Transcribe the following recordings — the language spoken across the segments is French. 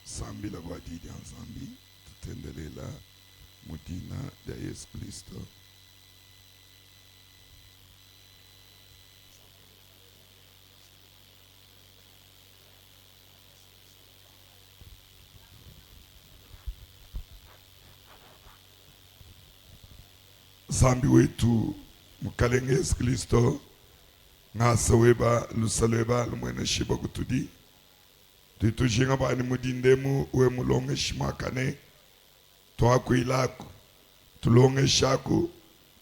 Zambi la wadidi en Zambi, tutendelela mudina ya Yesu Kristo. Zambi wetu mukalenge Yesu Kristo ngaseweba lusaleba lumwene shiba kutudi tutujinga bani mudindemu we mulonge shimakane twakuilako tulonge shaku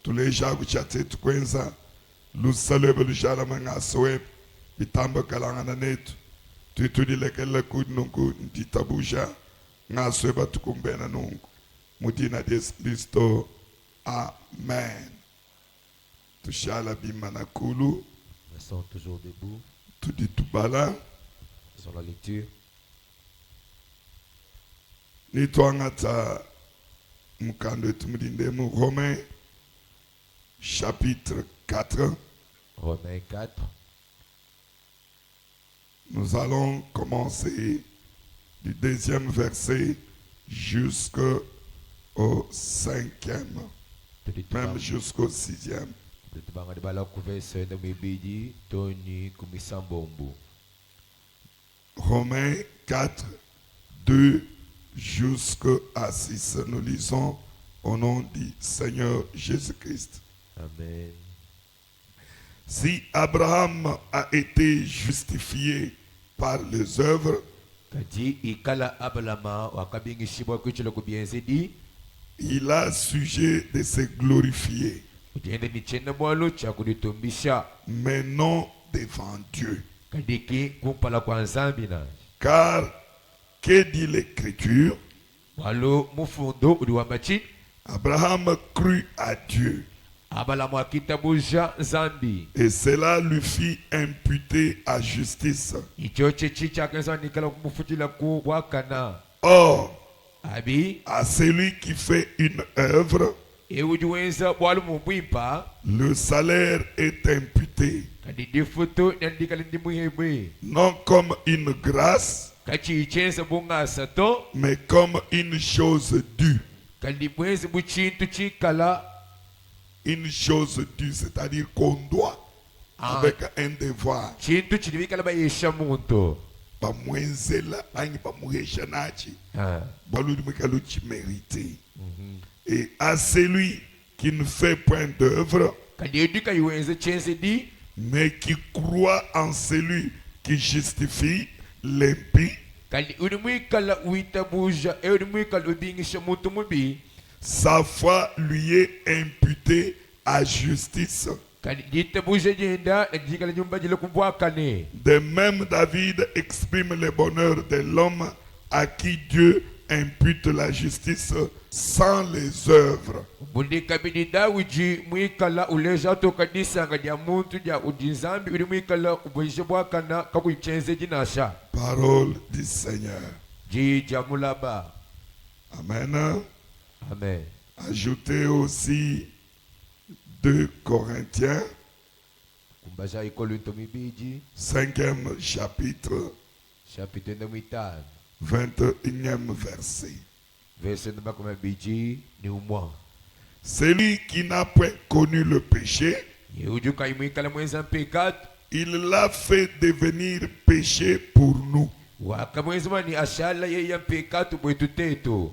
tuleshaku chatetu kwenza lusaleba lushala mangaseweba bitamba kalangana netu tutudilekele kudnungu ntitabusha ngaseweba tukumbena nungu mudina Yesu Kristo. Amen. Tushala bimanakulu. Restons toujours debout. Tout dit tout bala. Faisons la lecture. Ni twangata mukando etumudindemu Romains chapitre 4. Romains 4. Nous allons commencer du 2e verset jusqu'au 5e. Même jusqu'au 6e. Romains 4, 2 jusqu'à 6. Nous lisons au nom du Seigneur Jésus-Christ. Amen. Si Abraham a été justifié par les œuvres, il a sujet de se glorifier, mais non devant Dieu. Car, que dit l'Écriture? Abraham crut à Dieu, et cela lui fit imputer à justice. Or, à celui qui fait une œuvre, le salaire est imputé, non comme une grâce, mais comme une chose due. Une chose due, c'est-à-dire qu'on doit, avec un devoir. Et à celui qui ne fait point d'œuvre, mais qui croit en celui qui justifie l'impie, sa foi lui est imputée à justice. De même, David exprime le bonheur de l'homme à qui Dieu impute la justice sans les œuvres. Parole du Seigneur. Amen. Amen. Ajoutez aussi 2 Corinthiens, 5e chapitre, 21e verset. Celui qui n'a point connu le péché, il l'a fait devenir péché pour nous,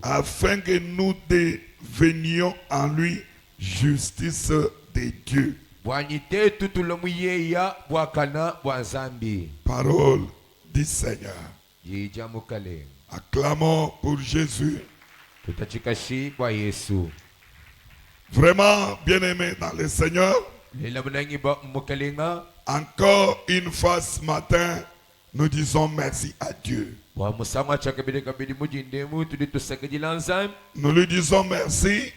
afin que nous devenions en lui justice de Dieu. Parole du Seigneur. Acclamons pour Jésus. Vraiment bien-aimé dans le Seigneur. Encore une fois ce matin, nous disons merci à Dieu. Nous lui disons merci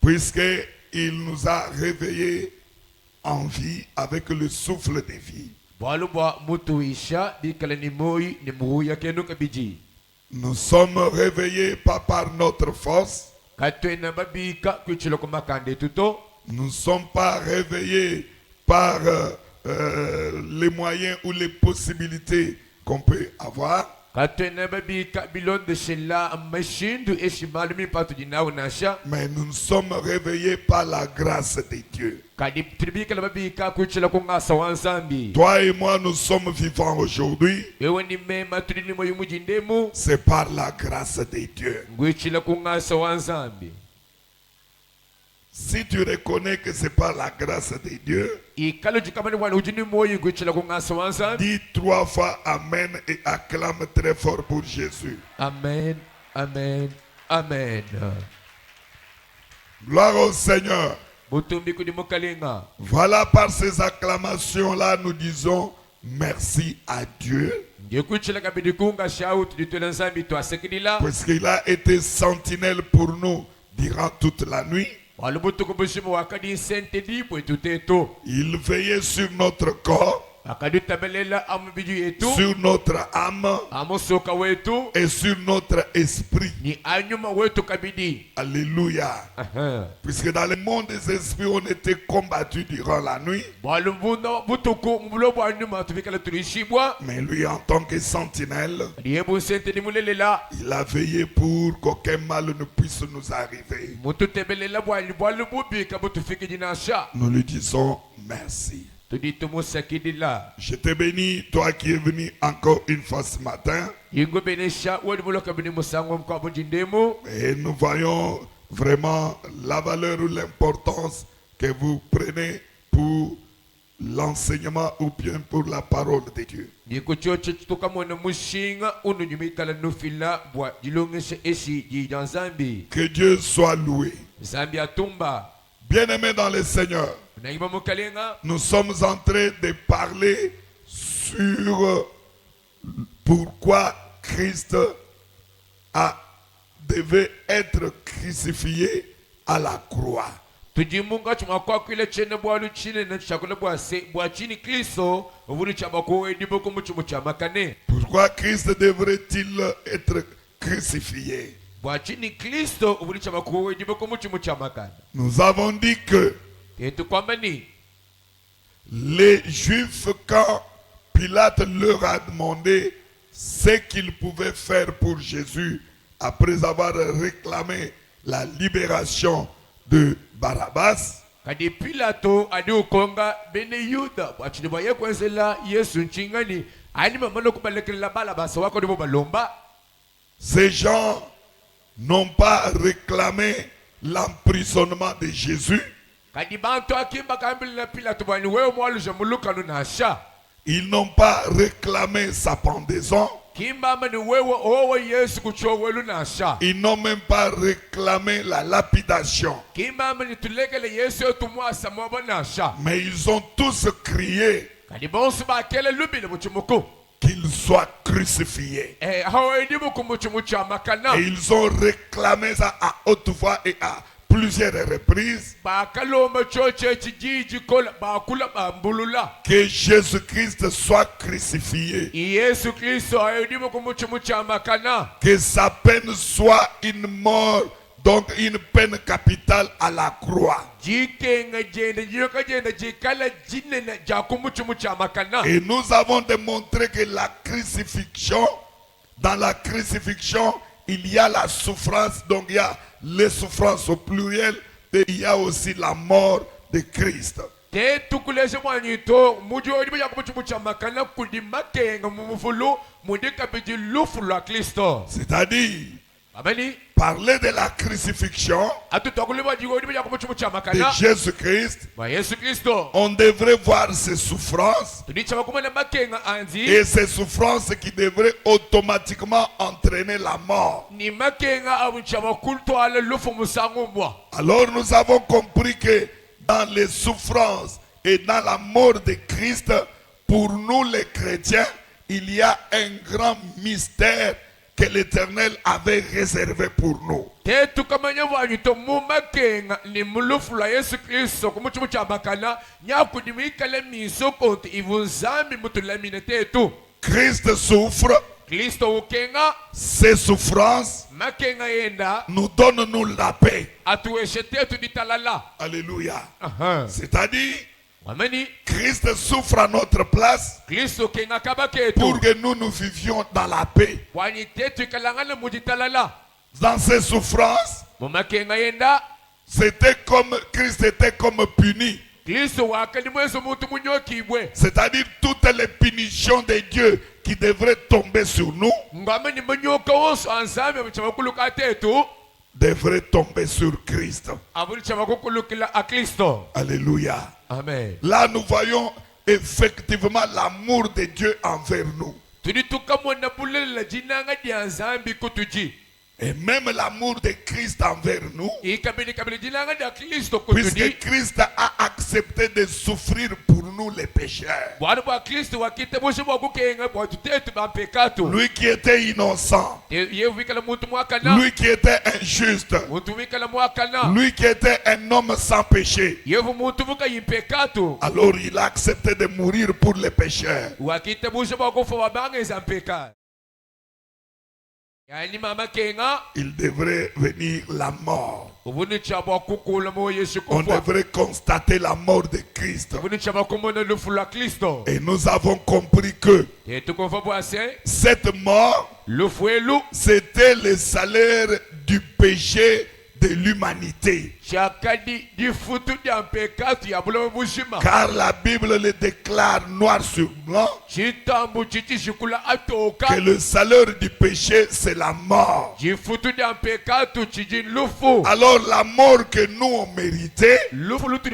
puisqu'il nous a réveillés en vie avec le souffle de vie. Nous sommes réveillés pas par notre force. Nous ne sommes pas réveillés par les moyens ou les possibilités qu'on peut avoir. Mais nous nous sommes réveillés par la grâce de Dieu. Toi et moi, nous sommes vivants aujourd'hui. C'est par la grâce de Dieu. Si tu reconnais que c'est par la grâce de Dieu, dis 3 fois Amen et acclame très fort pour Jésus. Amen, Amen, Amen. Gloire au Seigneur. Voilà, par ces acclamations-là, nous disons merci à Dieu. Puisqu'il a été sentinelle pour nous durant toute la nuit. Il veillait sur notre corps, sur notre âme et sur notre esprit. Alléluia. Puisque dans le monde des esprits, on était combattus durant la nuit. Mais lui, en tant que sentinelle, il a veillé pour qu'aucun mal ne puisse nous arriver. Nous lui disons merci. Je te bénis, toi qui es venu encore une fois ce matin. Et nous voyons vraiment la valeur ou l'importance que vous prenez pour l'enseignement ou bien pour la parole de Dieu. Que Dieu soit loué. Bien-aimés dans le Seigneur, nous sommes en train de parler sur pourquoi Christ devait être crucifié à la croix. Pourquoi Christ devrait-il être crucifié? Nous avons dit que les Juifs, quand Pilate leur a demandé ce qu'ils pouvaient faire pour Jésus après avoir réclamé la libération de Barabbas, ces gens n'ont pas réclamé l'emprisonnement de Jésus. Ils n'ont pas réclamé sa pendaison. Ils n'ont même pas réclamé la lapidation. Mais ils ont tous crié qu'il soit crucifié. Et ils ont réclamé ça à haute voix et à plusieurs reprises que Jésus-Christ soit crucifié. Que sa peine soit une mort, donc une peine capitale à la croix. Et nous avons démontré que la crucifixion, dans la crucifixion, il y a la souffrance, donc il y a les souffrances au pluriel, et il y a aussi la mort de Christ. C'est-à-dire, parler de la crucifixion de Jésus-Christ, on devrait voir ses souffrances et ces souffrances qui devraient automatiquement entraîner la mort. Alors nous avons compris que dans les souffrances et dans la mort de Christ, pour nous les chrétiens, il y a un grand mystère que l'Éternel avait réservé pour nous. Christ souffre. Ces souffrances nous donnent la paix. Alléluia. C'est-à-dire, Wameni Christ souffre à notre place Kristo kenga kaba pour ketu que nous vivions dans la paix. wani tetu kalangana mujitalala Dans ses souffrances, mama kenga yenda c'était comme Christ était comme puni. Kristo wakali mweso mutu munyokibwe C'est-à-dire toutes les punitions de Dieu qui devraient tomber sur nous ngameni munyoka wonso anzambe mchamakuluka tetu devraient tomber sur Christ. abuli chamakulukila a Kristo. Alléluia. Amen. Là, nous voyons effectivement l'amour de Dieu envers nous. Tulituka mwana bulela jinanga di anzambi kutuji Et même l'amour de Christ envers nous, ikabili kabili jinanga di Kristo kutuji puisque Christ a accepté de souffrir pour nous les pécheurs. bwana bwa Kristo wakite bosho bwa kukenga bwa tutetu ba pekato Lui qui était innocent, ye vikala muntu mwakana lui qui était injuste, muntu vikala mwakana lui qui était un homme sans péché. yevu muntu vuka yimpekato Alors il a accepté de mourir pour les pécheurs. wakite bosho bwa kufa wabanga ezampeka yani mama kenga Il devrait venir la mort. ubuni chabwa kukula mo Yesu On kufa devrait constater la mort de Christ. ubuni chabwa kumona lufu la Kristo Et nous avons compris que tetu kufa bwase cette mort, lufu elu c'était le salaire du péché de l'humanité. chakadi difutu dia pekato ya bulo bushima Car la Bible le déclare noir sur blanc chitambu chichi shikula atoka que le salaire du péché, c'est la mort. difutu dia pekato chiji lufu Alors la mort que nous on méritait lufu lutu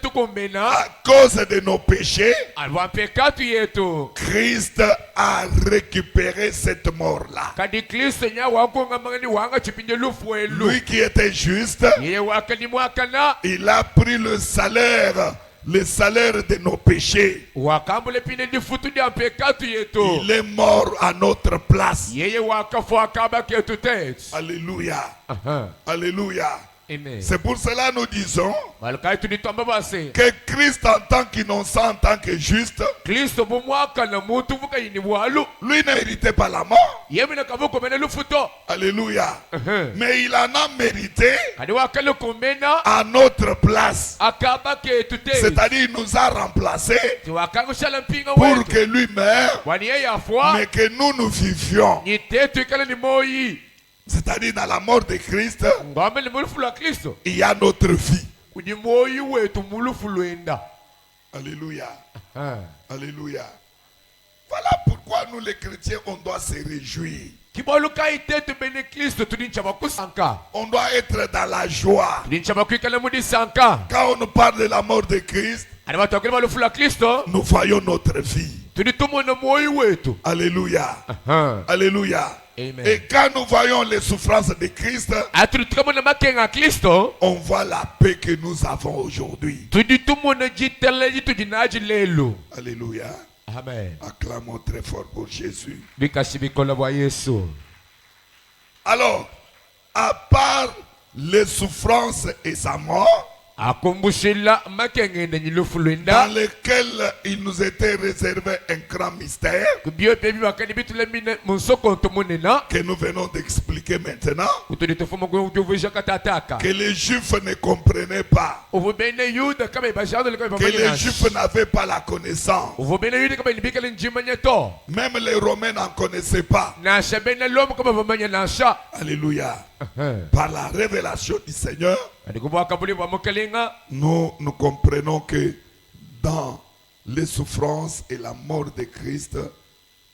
tukomena à cause de nos péchés, alwa pekato yetu Christ a récupéré cette mort-là. kadi Kristo nya wakonga mangani wanga chipinde lufu elu Lui qui était juste, ye wakani mwakana il a pris le salaire de nos péchés. wakambule pinde difutu dia pekato yetu Il est mort à notre place. yeye wakafu akaba ketu tetu. Alléluia. Aha. Alléluia. Amen. C'est pour cela que nous disons Malkai tunitamba base que Christ en tant qu'innocent, en tant que juste, Kristo bumwaka na muntu vuka yini walu lui ne méritait pas la mort. yemi na kabuko mena lufuto Alléluia. Uh-huh. Mais il en a mérité kadi wakale komena à notre place. akaba ketu tetu C'est-à-dire il nous a remplacés tiwakangu shala mpinga pour wetu que lui meure, wani yeye afwa mais que nous vivions. ni tetu ikale ni moyi C'est-à-dire dans la mort de Christ, ngame ni mulufu la Kristo il y a notre vie. kuni moyi wetu mulufu lwenda. Alléluia. Ah. Alléluia. Voilà pourquoi nous les chrétiens, on doit se réjouir. Kibaluka itetu bene Kristo tuninchaba kusanka On doit être dans la joie. tuninchaba kuikala mudi sanka Quand on nous parle de la mort de Christ, ani batokele malufu la Kristo nous voyons notre vie. tunitumona moyi wetu. Alléluia. Aha. Alléluia. Amen. Et quand nous voyons les souffrances de Christ, Atunitumona makenga Kristo on voit la paix que nous avons aujourd'hui. tunitumona jitele jitu jinaji lelo. Alléluia. Amen. Acclamons très fort pour Jésus. Bikashibikola bwa Yesu. Alors, à part les souffrances et sa mort, Akumbushila makengende nyilufu dans lwenda lesquelles il nous était réservé un grand mystère kubyo bebi bakani bitule mine munsoko ntomunena que nous venons d'expliquer maintenant, kutuni tofuma kujuvisha katataka que les Juifs ne comprenaient pas, uvubene yuda kama ibashado kama que les ibamanya Juifs n'avaient pas la connaissance. uvubene yuda kama ilibika linjimanya to Même les Romains n'en connaissaient pas. na shabena lomo kama bamanya nasha. Alléluia. Par la révélation du Seigneur, Adikuba kabuli bwa mukelinga nous comprenons que dans les souffrances et la mort de Christ,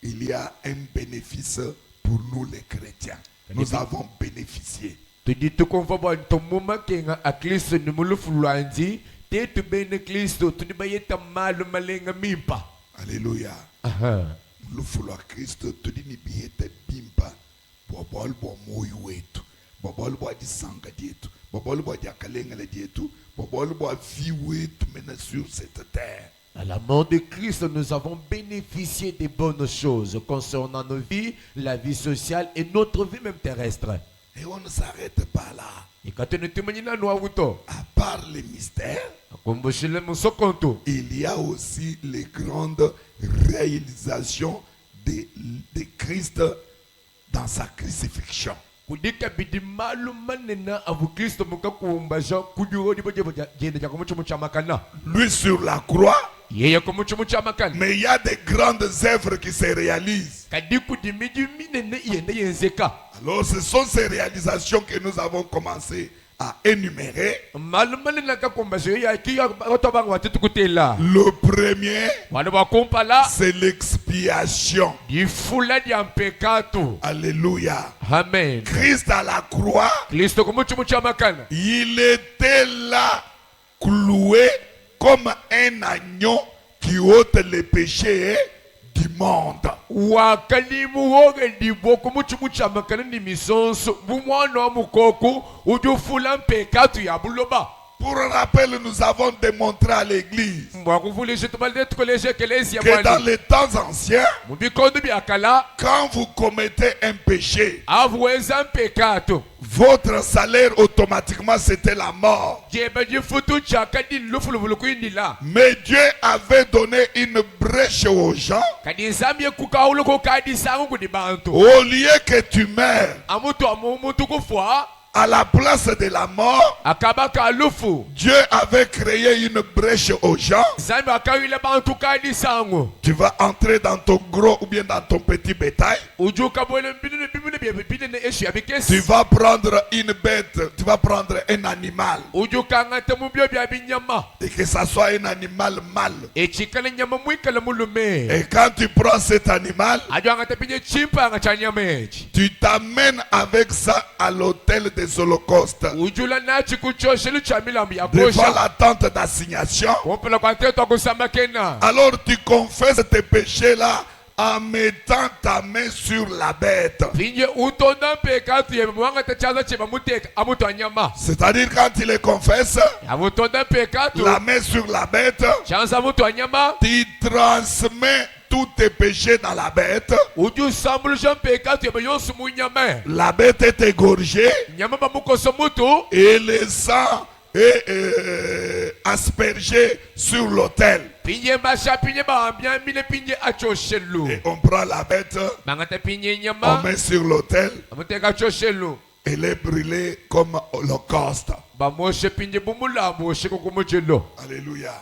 il y a un bénéfice pour nous les chrétiens. Nous avons bénéficié. tudi tukumva bwa ntomuma kenga a Kristo ni mulufu lwanzi tetu bene Kristo tudi bayeta malu malenga mimpa. Alléluia. Nous voulons Christ, tu dis ni biete bimpa. Bobol bo moyo wetu. Bobol bo di sanga dietu. Bobol bo di akalenga le dietu. Bobol bo vie wetu mena sur cette terre. À la mort de Christ, nous avons bénéficié des bonnes choses concernant nos vies, la vie sociale et notre vie même terrestre. Et on ne s'arrête pas là. Et quand nous te À part les mystères, il y a aussi les grandes réalisations de Christ dans sa crucifixion. kudika bidi malumanena avu Kristo mukakumba ja kuduro di boje jende ja komucho muchamakana. Lui sur la croix. Yeye komucho muchamakana. Mais il y a des grandes œuvres qui se réalisent. Kadiku di midi minene yende yenzeka. Alors ce sont ces réalisations que nous avons commencé à énumérer. Le premier, c'est l'expiation. Alléluia. Amen. Christ à la croix, il était là cloué comme un agneau qui ôte les péchés du monde. Pour rappel, nous avons démontré à l'église que dans les temps anciens, quand vous commettez un péché, votre salaire automatiquement c'était la mort. Mais Dieu avait donné une brèche aux gens. Au lieu que tu meurs, à la place de la mort, Dieu avait créé une brèche aux gens. Tu vas entrer dans ton gros ou bien dans ton petit bétail. Tu vas prendre une bête, tu vas prendre un animal. Et que ça soit un animal mâle. Et quand tu prends cet animal, tu t'amènes avec ça à l'autel des holocaustes. Devant la tente d'assignation. Alors tu confesses tes péchés là en mettant ta main sur la bête. C'est-à-dire quand tu les confesses, la main sur la bête, tu transmets tous tes péchés dans la bête. La bête est égorgée et le sang est aspergé sur l'autel. Et on prend la bête, on met sur l'autel. Elle est brûlée comme holocauste. Alléluia.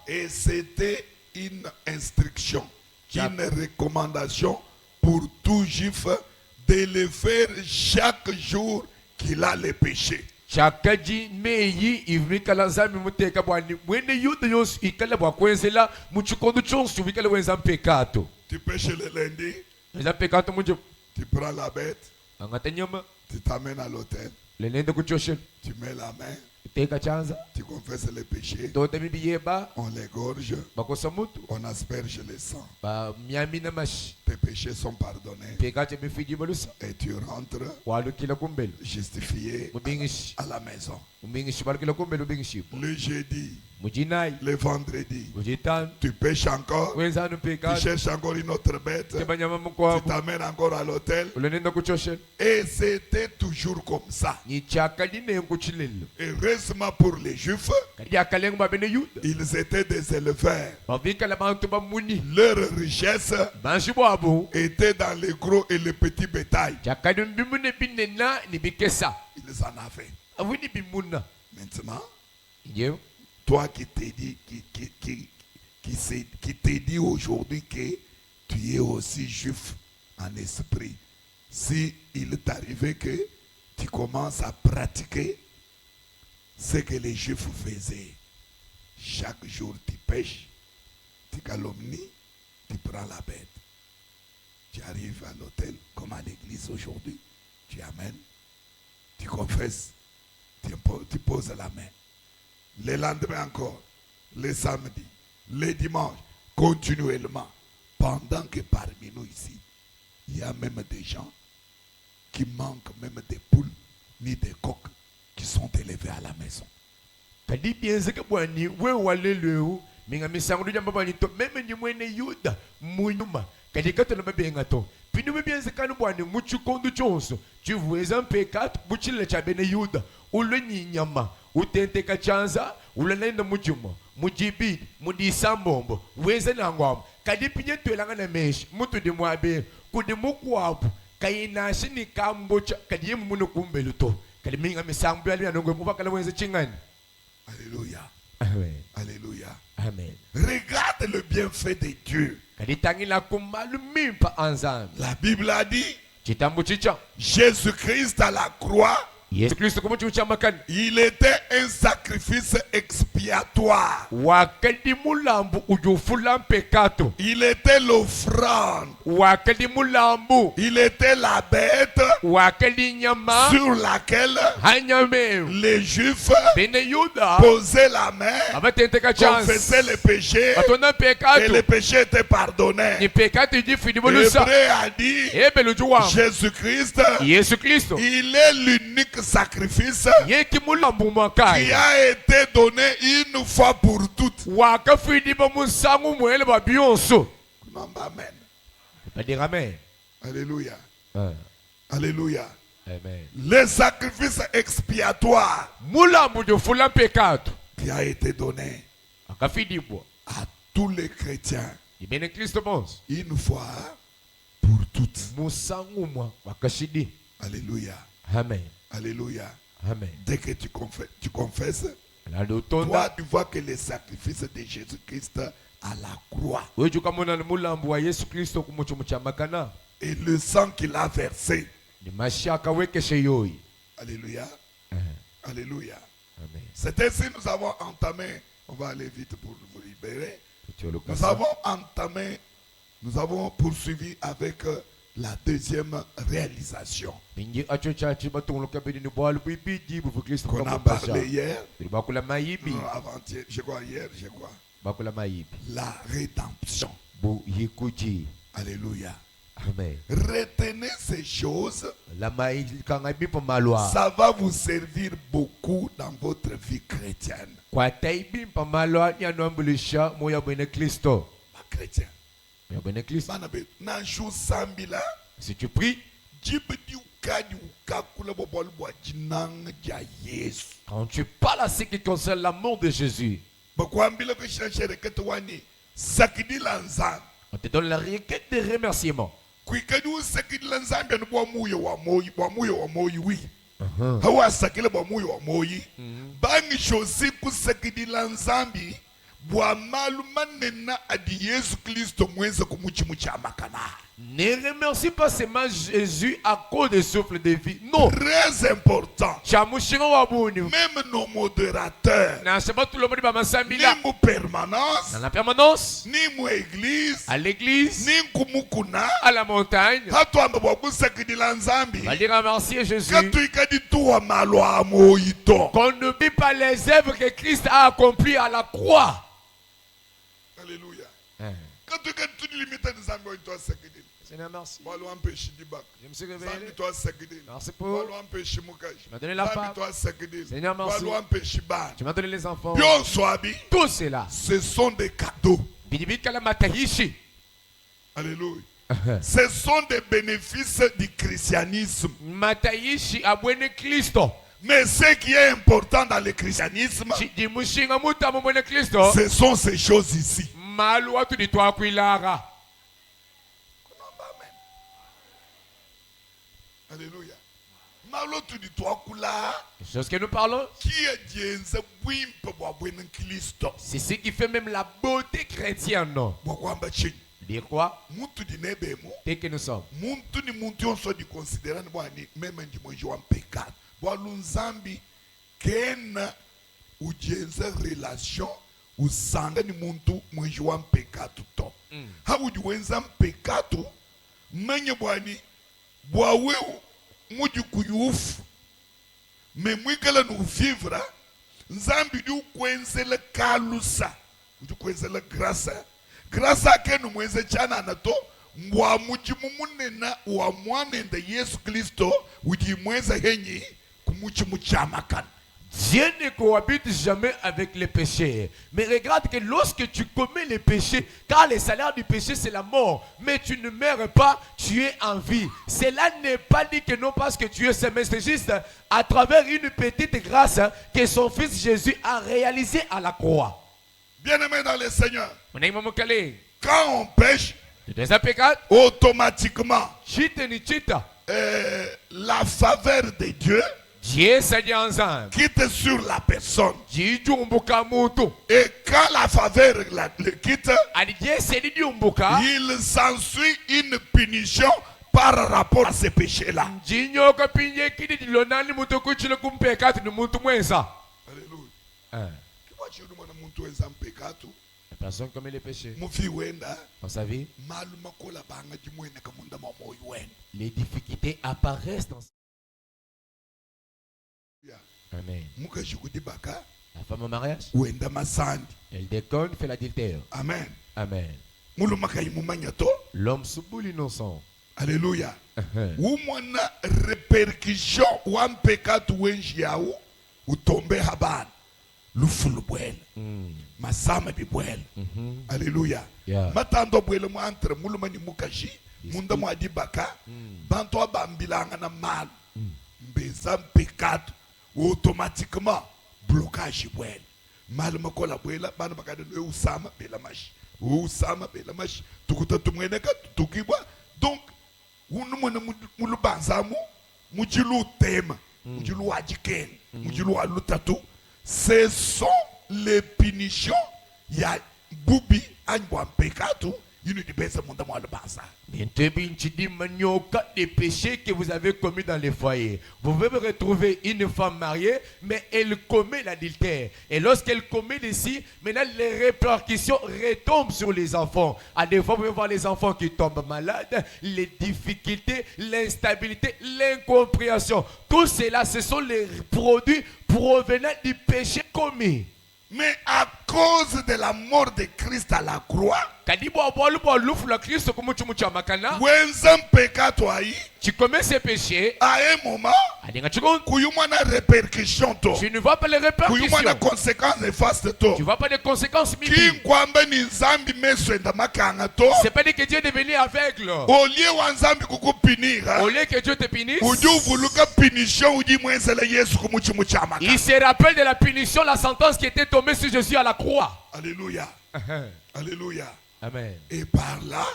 Et c'était une instruction, une recommandation pour tout juif de le faire chaque jour qu'il a les péchés. Tu pêches le lundi, tu prends la bête, tu t'amènes à l'autel, tu mets la main, tu confesses les péchés, on l'égorge, on asperge le sang. Tes péchés sont pardonnés et tu rentres justifié à la maison. Le jeudi, le vendredi, tu pêches encore, tu cherches encore une autre bête, tu t'amènes encore à l'autel. Et c'était toujours comme ça. Et heureusement pour les Juifs, ils étaient des éleveurs. Leur richesse était dans les gros et les petits bétails. Ils en avaient. Maintenant, toi qui t'es dit aujourd'hui que tu es aussi juif en esprit, si il t'arrivait que tu commences à pratiquer ce que les juifs faisaient, chaque jour tu pêches, tu calomnies, tu prends la bête, tu arrives à l'autel comme à l'église aujourd'hui, tu amènes, tu confesses, tu poses la main. Le lendemain encore, le samedi, le dimanche, continuellement. Pendant que parmi nous ici, il y a même des gens qui manquent même des poules ni des coqs qui sont élevés à la maison. Utenteka chanza ulanenda mujuma mujibidi mudisambombo weze nangwamo kadipinye twelanga na meshi mutu dimwabe kudimukwapu kaina shini kambocha kadiye mumuno kumbelo to kaliminga misambu yali anongwe kuva kala wenze chingani. Alléluia. Amen. Alléluia. Amen. Regarde le bienfait de Dieu. Kaditangila kumalu pa anzam. La Bible a dit, Chitambu chicha. Jésus-Christ à la croix, Yesu Kristo kumuchucha makani. il était un sacrifice expiatoire. Wakadi mulambu ujufulam pekato. Il était l'offrande. Wakadi mulambu. Il était la bête Wakadi nyama. sur laquelle Hanyame. les Juifs Bene yuda. posaient la main, Abatenteka chance. confessaient les péchés Batona et pekato. les péchés étaient pardonnés. Ni pekato di fidibolusa. L'Hébreu a dit, Ebelujuwa. Jésus-Christ, Yesu Kristo. il est l'unique sacrifice Yeki mulambu qui makai. a été donné une fois pour toutes. Waka fidiba musangu mwele babionso. Amen. Pas dire amen. Alléluia. Amen. Alléluia. Amen. Le sacrifice expiatoire Mulambu de fulam pekato. qui a été donné Akafidibwa. à tous les chrétiens Ibene Kristo mons. une fois pour toutes. Musangu mwa wakashidi. Alléluia. Amen. Alléluia. Amen. Dès que tu confesses, La dotonda. toi tu vois que le sacrifice de Jésus-Christ à la croix Wejuka mona mulambu wa Yesu Kristo kumuchumucha makana. et le sang qu'il a versé. Ni mashaka weke sheyoi. Alléluia. Alléluia. Amen. C'est ainsi que nous avons entamé, on va aller vite pour vous libérer. Nous Kasa. avons entamé, nous avons poursuivi avec la deuxième réalisation Ningi acho chachi batunguluka bidi ni bwalu bibiji bufu Kristo qu'on a kamambasha. parlé hier, Bakula mayibi. avant-hier, je crois hier, Bakula mayibi. la rédemption. Bu yikuji. Alléluia. Amen. Retenez ces choses, La maïbi kangabi pa malwa. ça va vous servir beaucoup dans votre vie chrétienne. Kwa taibi pa malwa ni anuambulisha moya bwene Kristo. Ma chrétien, Moya bwene Kristo. Manabe, nanjou sambila, Si tu pries, jibidi ukadi ukakula bobolu bwa jinang ja Yesu. quand tu parles à ce qui concerne l'amour de Jésus, Bakwambila ke chercher que wani sakidi lanzan. on te donne la requête de remerciement. Kwikadi u sakidi lanzan ben bwa muyo wa moyi wi. Hawa sakile bwa muyo wa moyi. Bangi shosi ku sakidi lanzambi bwa maluma nena adi Yesu Kristo mwenza kumuchimucha makana. Ne remercie pas seulement Jésus à cause du souffle de vie. Non. Très important. Chamushingo wabuni. Même nos modérateurs, Na sema tout le monde ba ni masambila. mu permanence, Dans la permanence, ni mu église, à l'église, ni kumukuna, à la montagne, hatu amba bwa kusakidi lanzambi. va dire remercier Jésus. Katu ikadi tuwa malwa moito. Qu'on n'oublie pas les œuvres que Christ a accomplies à la croix. Alléluia. Katu ikadi tu limite nzambi oito sakidi. Seigneur, merci. Balo ampeshi dibak. Je me suis Zambi réveillé. to sakidi. Merci pour. Balo ampeshi mukaji. Tu m'as donné la Zambi femme. to sakidi. Seigneur, merci. Balo ampeshi ban. Tu m'as donné les enfants. Bio swabi, Tout cela. ce sont des cadeaux. Bidibit kala matahishi. Alléluia. Ce sont des bénéfices du christianisme. Matahishi abwene Kristo. Mais ce qui est important dans le christianisme, Dimushinga muta mwene Kristo. ce sont ces choses ici. Malu watu ni twakuilara. Alléluia. Malotu di twakula Chose que nous parlons, qui est dienze bwimpe bwa bwene Kristo. c'est ce qui fait même la beauté chrétienne. Non? Bwa kwamba chini. Dire quoi? Muntu di nebemo. Dès que nous sommes. Muntu ni muntu yonso di considérer ni bwa ni meme ndi mwenji wa pecado. Bwa lunzambi kena ujenze relation usanga ni muntu mwenji wa pecado to. Ha ujiwenza pecado menye bwani bwa weu muji kuyufu me mwikala no vivre nzambi di ukwenzele kalusa uji kwenzele grasa ke no mwenze chana na to mbwa muji mumunena wa mwanenda Yesu Kristo uji mwenza henyi kumuchi muchamakana. Dieu ne cohabite jamais avec les péchés. Mais regarde que lorsque tu commets les péchés, car le salaire du péché c'est la mort, mais tu ne meurs pas, tu es en vie. Cela n'est pas dit que non parce que tu es saint, mais c'est juste à travers une petite grâce que son fils Jésus a réalisé à la croix. Bien-aimé dans le Seigneur, Quand quand on pêche, tutaweza pekatu automatiquement, chite ni chita la faveur de Dieu jesa janzan quitte sur la personne. jijumbuka muntu Et quand la faveur le quitte, ali jese lidiumbuka il s'ensuit une punition par rapport à ces péchés-là. jinyoka pinje kidi dilonani muntu kuchile kumpekatu ni muntu mwenza. Alléluia. Qui va dire muntu wenza mpekatu? La personne commet les péchés Mufi wenda dans sa vie, maluma kola banga jimwene kamunda mamoyo wenda. les difficultés apparaissent dans sa vie. Amen. Muka jikudi baka La femme au mariage, wenda masandi. elle déconne, fait l'adultère. Amen. Amen. Muluma kaimumanya to. L'homme souboule l'innocent. Alléluia. Umwana répercussion wan pekatu wenji yao utombe habana. Lufulu bwele. Masama bi bwele. Alléluia. Yeah. Matando bwele mu entre muluma ni mukaji. Munda mu adibaka. Banto abambilanga na mal. Mbeza pekatu. Automatiquement blocage bwele. Mal makola bwela bana bakade no usama bela mashi. Usama bela mashi. Tukuta tumwene ka tukibwa. Donc unumwana mulubanzamu mujilu tema mujilu wajiken mujilu walutatu. Ce sont les punitions ya bubi anywa pekatu yinu dibesa munda mwalubanza. Des péchés que vous avez commis dans les foyers. Vous pouvez retrouver une femme mariée, mais elle commet l'adultère. Et lorsqu'elle commet ici, maintenant les répercussions retombent sur les enfants. À des fois, vous pouvez voir les enfants qui tombent malades, les difficultés, l'instabilité, l'incompréhension. Tout cela, ce sont les produits provenant du péché commis. Mais à cause de la mort de Christ à la croix, wenza pekato ayi, tu commets ces péchés, à un moment, kuyumana répercussion to, tu ne vois pas les kuyumana répercussions, conséquences néfastes to, tu ne vois pas les conséquences ki minimes. kwamba ni nzambi meswenda makanga to, C'est pas dit que Dieu est devenu aveugle. au lieu wa nzambi kukupinira, Au lieu que Dieu te punisse, uju vuluka punition uji mwenzele Yesu kumuchimu cha makanga. il se rappelle de la punition, la sentence qui était tombée sur Jésus à la croix. Alléluia. Alléluia. Amen. Et par là,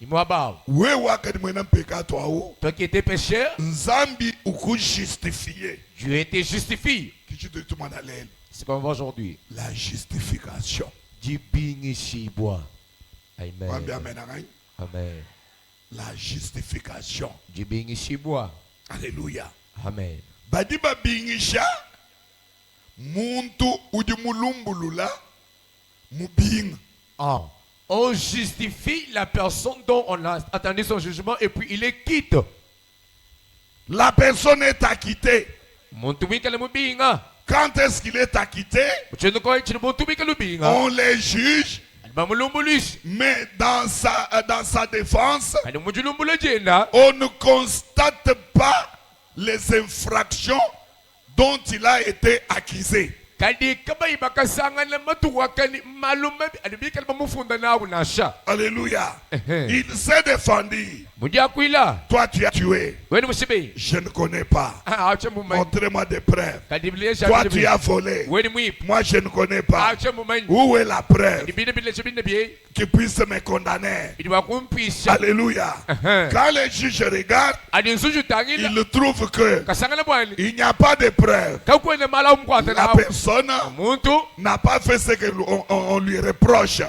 Toi we wakati mwena pekato au, qui étais pécheur, nzambi uku justifié. Dieu était justifié. Kichitu tumana lelo. C'est comme on voit aujourd'hui. La justification. Amen. Wambi amen amen. Amen. La justification. Alléluia. Amen. Badiba bingisha muntu udi mulumbulula mubinga. Ah. On justifie la personne dont on a attendu son jugement et puis il est quitte. La personne est acquittée. Quand est-ce qu'il est acquitté? On les juge. Mais dans sa défense, on ne constate pas les infractions dont il a été accusé. Alléluia. Il s'est défendu. Toi tu as tué. Je ne connais pas. Montrez-moi des preuves. Toi tu as volé. Moi je ne connais pas. Où est la preuve qui puisse me condamner? Alléluia. Quand les juges regardent, ils trouvent que il n'y a pas de preuve. La personne n'a pas fait ce qu'on lui reproche.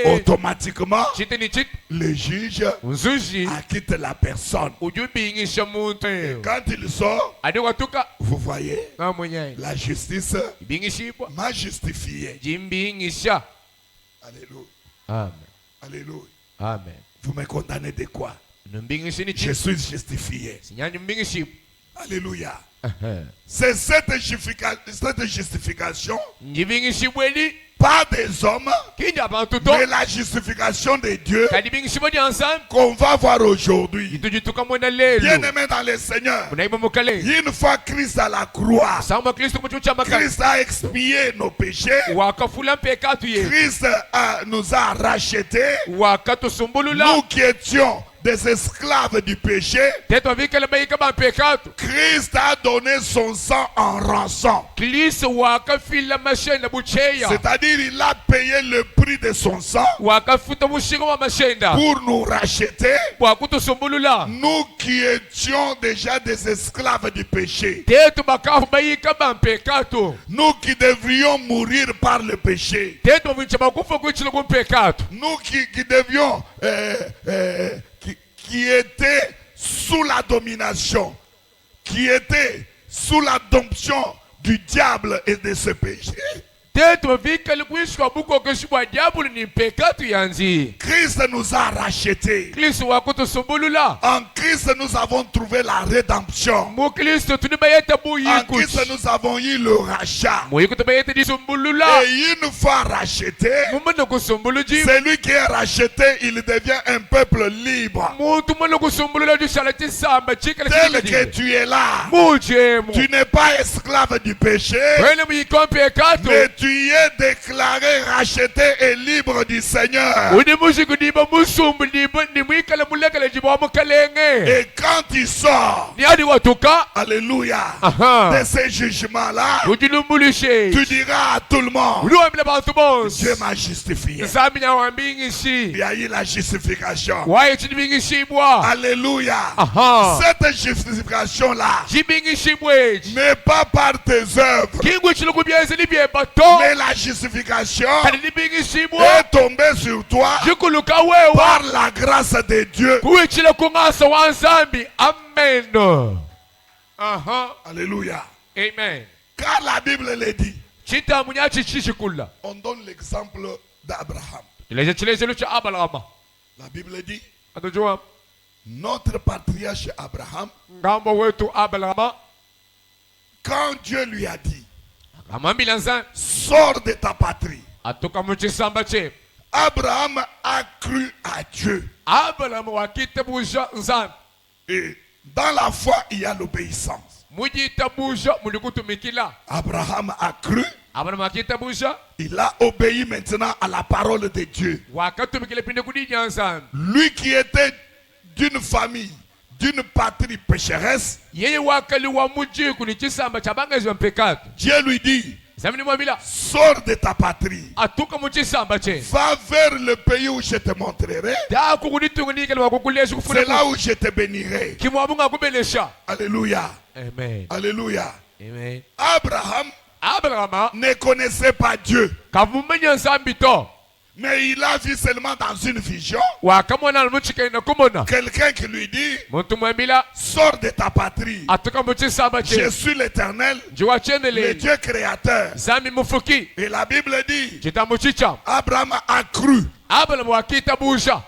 Automatiquement, le juge acquitte la personne. Quand il sort, vous voyez, la justice m'a justifié. Alléluia. Amen. Alléluia. Amen. Vous me condamnez de quoi? Je suis justifié. Alléluia. C'est cette justification, pas des hommes, mais la justification de Dieu qu'on va voir aujourd'hui. Bien-aimé dans le Seigneur, une fois Christ à la croix, Christ a expié nos péchés, Christ nous a rachetés, nous qui étions des esclaves du péché, Christ a donné son sang en rançon. C'est-à-dire il a payé le prix de son sang pour nous racheter, nous qui étions déjà des esclaves du péché. Nous qui devrions mourir par le péché. Nous qui devions, qui étaient sous la domination, qui étaient sous la domption du diable et de ce péché. Christ nous a rachetés. En Christ nous avons trouvé la rédemption. En Christ nous avons eu le rachat. Et une fois racheté, celui qui est racheté, il devient un peuple libre. Tel que tu es là, tu n'es pas esclave du péché, mais tu es déclaré racheté et libre du Seigneur. Et quand il sort, alléluia, de ces jugements-là, tu diras à tout le monde, Dieu m'a justifié. Il y a eu la justification. Alléluia. Cette justification-là n'est pas par tes œuvres, mais la justification est tombée sur toi par la grâce de Dieu. Alléluia. Amen. Car la Bible le dit. On donne l'exemple d'Abraham. La Bible dit, notre patriarche Abraham, quand Dieu lui a dit, sors de ta patrie, Abraham a cru à Dieu. Et dans la foi, il y a l'obéissance. Abraham a cru. Il a obéi maintenant à la parole de Dieu. Lui qui était d'une famille, d'une patrie pécheresse, Dieu lui dit, sors de ta patrie, va vers le pays où je te montrerai, c'est là où je te bénirai. Alléluia. Amen. Alléluia. Amen. Abraham ne connaissait pas Dieu, mais il a vu seulement dans une vision quelqu'un qui lui dit, sors de ta patrie, je suis l'Éternel, le Dieu créateur. Et la Bible dit, Abraham a cru.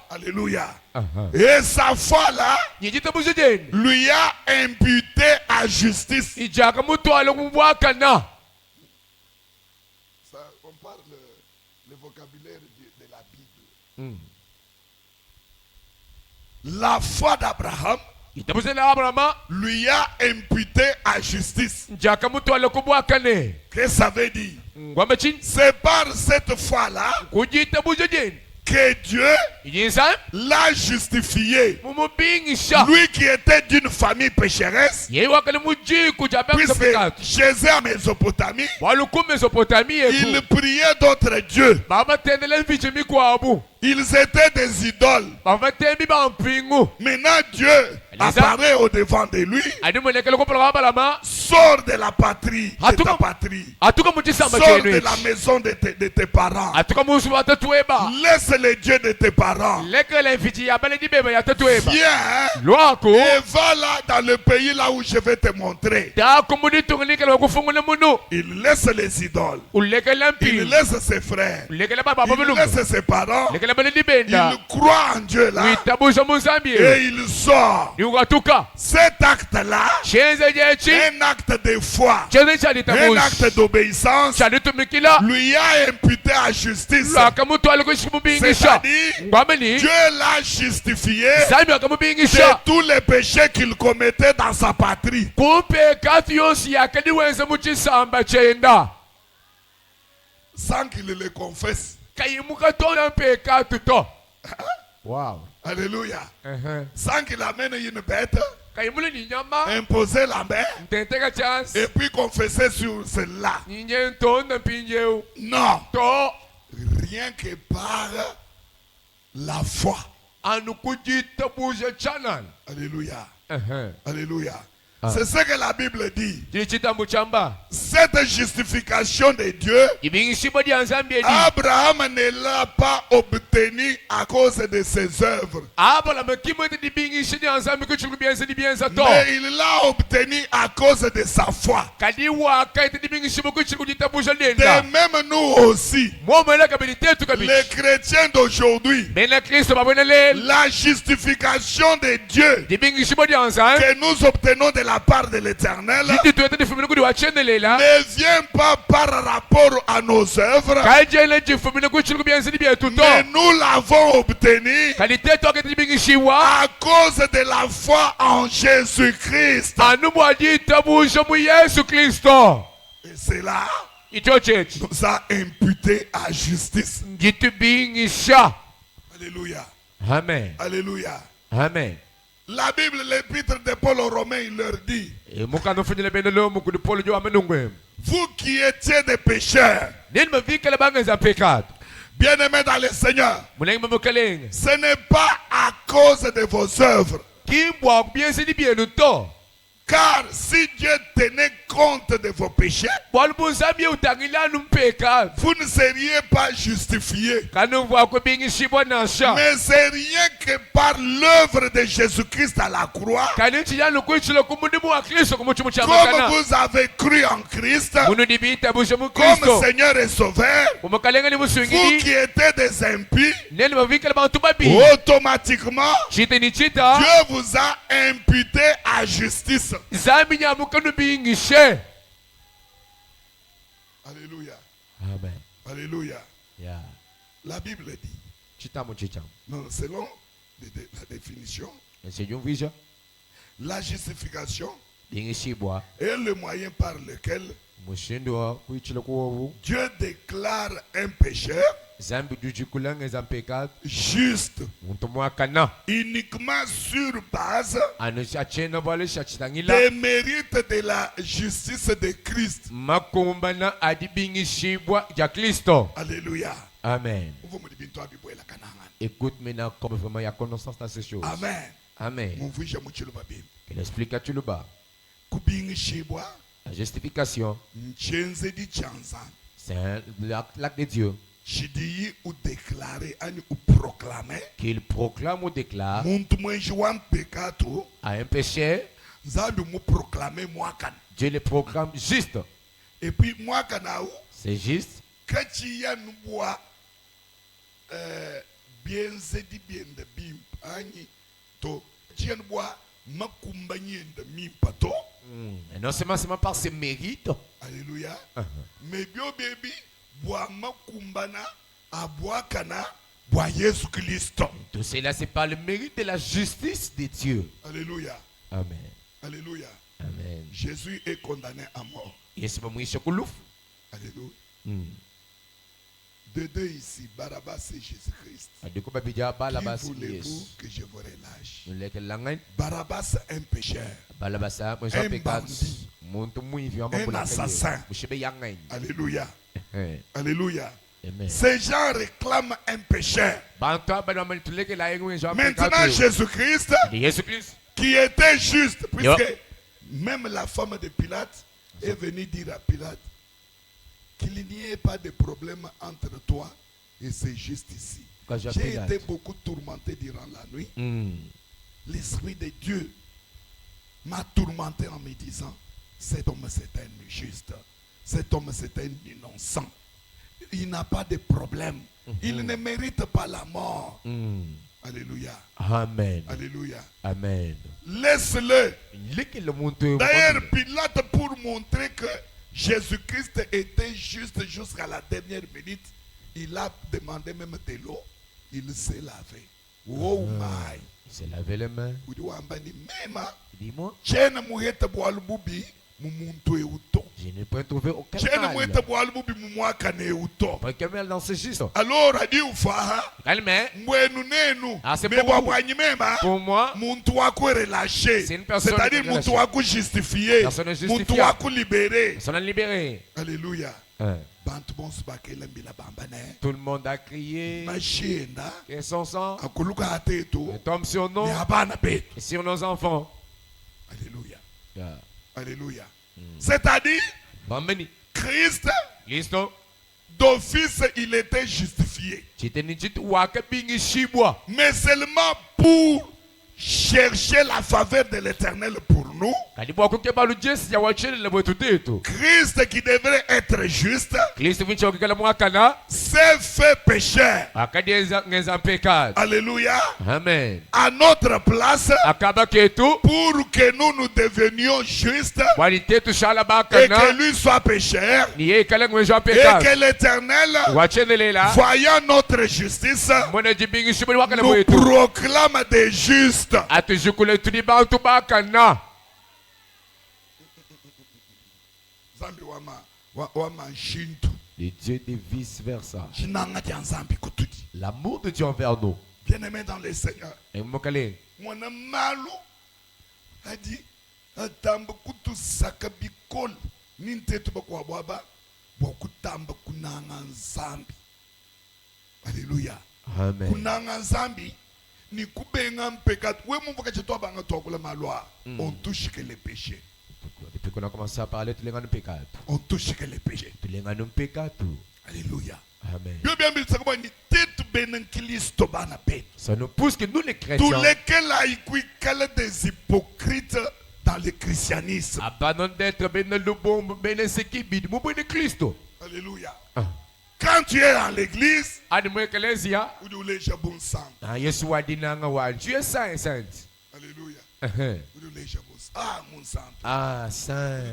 Alléluia. Et sa foi là lui a imputé à justice. Ça, on parle le vocabulaire de la Bible. La foi d'Abraham lui a imputé à justice. Qu'est-ce que ça veut dire? C'est par cette foi-là que Dieu l'a justifié. Lui qui était d'une famille pécheresse, puisque Jésus en Mésopotamie, il priait d'autres dieux. Ils étaient des idoles. Maintenant Dieu apparaît au devant de lui. Sors de la patrie, de ta patrie. Sors de la maison de tes parents. Laisse les dieux de tes parents. Viens et va là dans le pays là où je vais te montrer. Il laisse les idoles. Il laisse ses frères. Il laisse ses parents. Il croit en Dieu là. Et il sort. Cet acte-là, un acte de foi, un acte d'obéissance, lui a imputé à justice. C'est-à-dire, Dieu l'a justifié de tous les péchés qu'il commettait dans sa patrie. Sans qu'il le confesse. Wow. Alléluia. Sans qu'il amène une bête, Kaimule ni nyama. imposer la main, Ntenteka chance. et puis confesser sur cela. Ninye ntonda pinjeu. Non. To. Rien que par la foi. Anukuji tabuja channel. Alléluia. Alléluia. C'est ce que la Bible dit. Cette justification de Dieu, Abraham ne l'a pas obtenue à cause de ses œuvres. Mais il l'a obtenue à cause de sa foi. De même nous aussi, les chrétiens d'aujourd'hui, la justification de Dieu que nous obtenons de la part de l'Éternel ne vient pas par rapport à nos œuvres, mais nous l'avons obtenu à cause de la foi en Jésus-Christ. Et cela nous a imputé à justice. Alléluia. Amen. Alléluia. Amen. La Bible, l'épître de Paul aux Romains, il leur dit: vous qui étiez des pécheurs, bien-aimés dans le Seigneur, ce n'est pas à cause de vos œuvres. Car si Dieu tenait compte de vos péchés, vous ne seriez pas justifiés. Mais c'est rien que par l'œuvre de Jésus-Christ à la croix, comme vous avez cru en Christ, comme Seigneur et Sauveur, vous qui étiez des impies, automatiquement, Dieu vous a imputé à justice. Alléluia. Amen. Alléluia. Yeah. La Bible dit, non, selon la définition, la justification est le moyen par lequel Dieu déclare un pécheur juste uniquement sur base des mérites de la justice de Christ. Alléluia. Amen. Écoute maintenant comme vraiment il y a connaissance dans ces choses. Amen. Amen. Quel explique-tu le bas? La justification, c'est l'acte de Dieu ou déclarer ou proclamer qu'il proclame ou déclare à un péché. Dieu le proclame juste. Et puis moi, c'est juste. Et non seulement par ses mérites. Alléluia. Mais bio baby bois makumbana aboakana bois Jésus Christ. Tout cela c'est par le mérite de la justice de Dieu. Alléluia. Amen. Alléluia. Amen. Jésus est condamné à mort. Alléluia. De deux ici, Barabbas et Jésus-Christ. Qui voulez-vous que je vous relâche? Barabbas, un pécheur, un bandit, un assassin. Alléluia. Alléluia. Ces gens réclament un pécheur. Maintenant, Jésus-Christ, qui était juste, puisque même la femme de Pilate est venue dire à Pilate qu'il n'y ait pas de problème entre toi et c'est juste ici. J'ai été beaucoup tourmenté durant la nuit. L'Esprit de Dieu m'a tourmenté en me disant: cet homme c'est un juste, cet homme c'est un innocent, il n'a pas de problème, il ne mérite pas la mort. Alléluia. Amen. Alléluia. Amen. Laisse-le. D'ailleurs, Pilate, pour montrer que Jésus-Christ était juste jusqu'à la dernière minute, il a demandé même de l'eau. Il s'est lavé. Oh my. Il s'est lavé les mains. Dis-moi. Je n'ai pas trouvé aucun Je ne mal. mwete bwalu mubi mumwaka ne uto. Aucun mal dans ce juste. Alors adi ufaha Mais mwenu nenu Ah, c'est me pour bwa vous. bwanyimema pour moi, muntu wako relâché. C'est une personne C'est-à-dire qui est muntu relâchée. wako justifié. Personne est Muntu justifiable. wako libéré. on a libéré. Alléluia. Hein. Bantu bonso bakela mbila bamba ne. Tout le monde a crié. Mashienda Et son sang akuluka atetu tombe sur nous ni abana betu. et sur nos enfants. Alléluia. Yeah. Alléluia. C'est-à-dire Bambini. Christ Listo. d'office il était justifié. Chitenichit waka bingi shibwa. Mais seulement pour chercher la faveur de l'Éternel pour nous. Kalibu kuke balu jesi ya wachele le wetu tetu. Christ qui devrait être juste Kristo vincho kikala mwakana. s'est fait pécheur. Akadi ngeza pekad. Alléluia. Amen. À notre place Akaba ketu. pour que nous devenions justes Wali tetu shala et que bakana. lui soit pécheur Niye kala ngweja et pekad. que l'Éternel, Wachele lela. voyant notre justice, Mwana jibingi shibwa wakala nous wetu. proclame des justes. Atujukule tulibantu bakana. Zambi wama nshintu. Le Dieu de vice versa. Jinanga dia nzambi kutudi. L'amour de Dieu envers nous. Bien-aimé dans le Seigneur. Et mokale. Mwana malu adi atamba kutusaka bikol nintetu bakwa bwaba bokutamba kunanga nzambi. Alléluia. Amen. Kunanga nzambi ni kubenga mpekatu. We mumvuka chetwa banga tokula malwa. On touche que les péchés. Depuis qu'on a commencé à parler, tu les gagnes pécat. On touche que les péchés. Tu les gagnes pécat. Alléluia. Amen. Dieu bien dit ni tetu benen Kristo bana petu. Ça nous pousse que nous les Tous chrétiens lesquels a écouté des hypocrites dans le christianisme. abandonnent d'être ben le bon, ben ce qui bide, mon bon de Christo. Alléluia. Ah. Quand tu es dans l'église, Adi mo ecclesia. vous devez le bon sang. Ah Yesu wadina nga wa. Tu es saint et sainte. Alléluia. Uh-huh. Vous devez le bon sang. Ah, mon sang. Ah saint.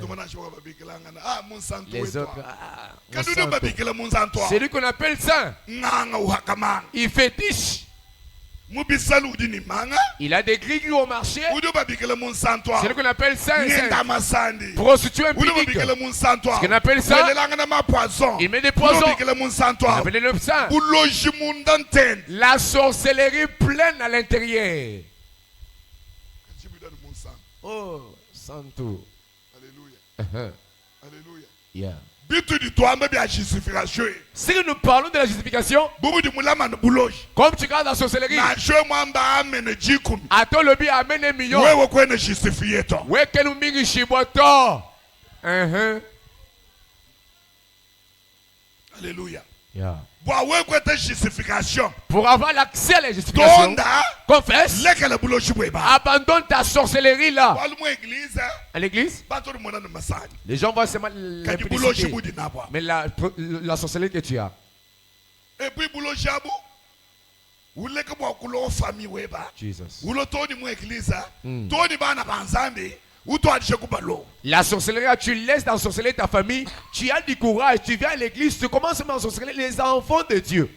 Ah, mon sang. Les autres. Ah, Quand mon tu santo. dis mon sang, toi. C'est lui qu'on appelle saint. Nganga uhakamanga. Il fétiche. Mubisalu udini manga. Il a des grilles au marché. Vous devez mon sang, toi. C'est lui qu'on appelle saint et Ngenda sainte. masandi. Prostituée Vous impudique. devez mon sang, toi. Ce qu'on appelle ça. Poison. Il met des poisons. Vous devez mon sang, On toi. appelle le saint. Vous logez mon dantenne. La sorcellerie pleine à l'intérieur. Tu me donnes mon sang. Oh, santo. Alléluia. Uh-huh. Alléluia. Yeah. Bitu di toi même bien justification. Si nous parlons de la justification, Boubou di mulama no buloji. comme tu regardes la sorcellerie, Na je mwamba amene jikumi. attends le bien amène un million. Wewe kwene justifier to. Ouais, que nous mingi chiboto. Alléluia. Yeah. Bwa wewe kwete justification. Pour avoir l'accès à la justification, Tonda confesse, leke le buloji bweba. abandonne ta sorcellerie là. Walu mu église. À l'église, Bato di mona no masani. les gens voient seulement Kadi buloji l'impudicité. budi na bwa. Mais la sorcellerie que tu as. Et puis buloji abu. Uleke bwa kulo famille weba. Jesus. Ulo toni mu église. Toni bana banzambi. Uto adishe kubalo. La sorcellerie, tu laisses d'ensorceler ta famille, tu as du courage, tu viens à l'église, tu commences à ensorceler les enfants de Dieu.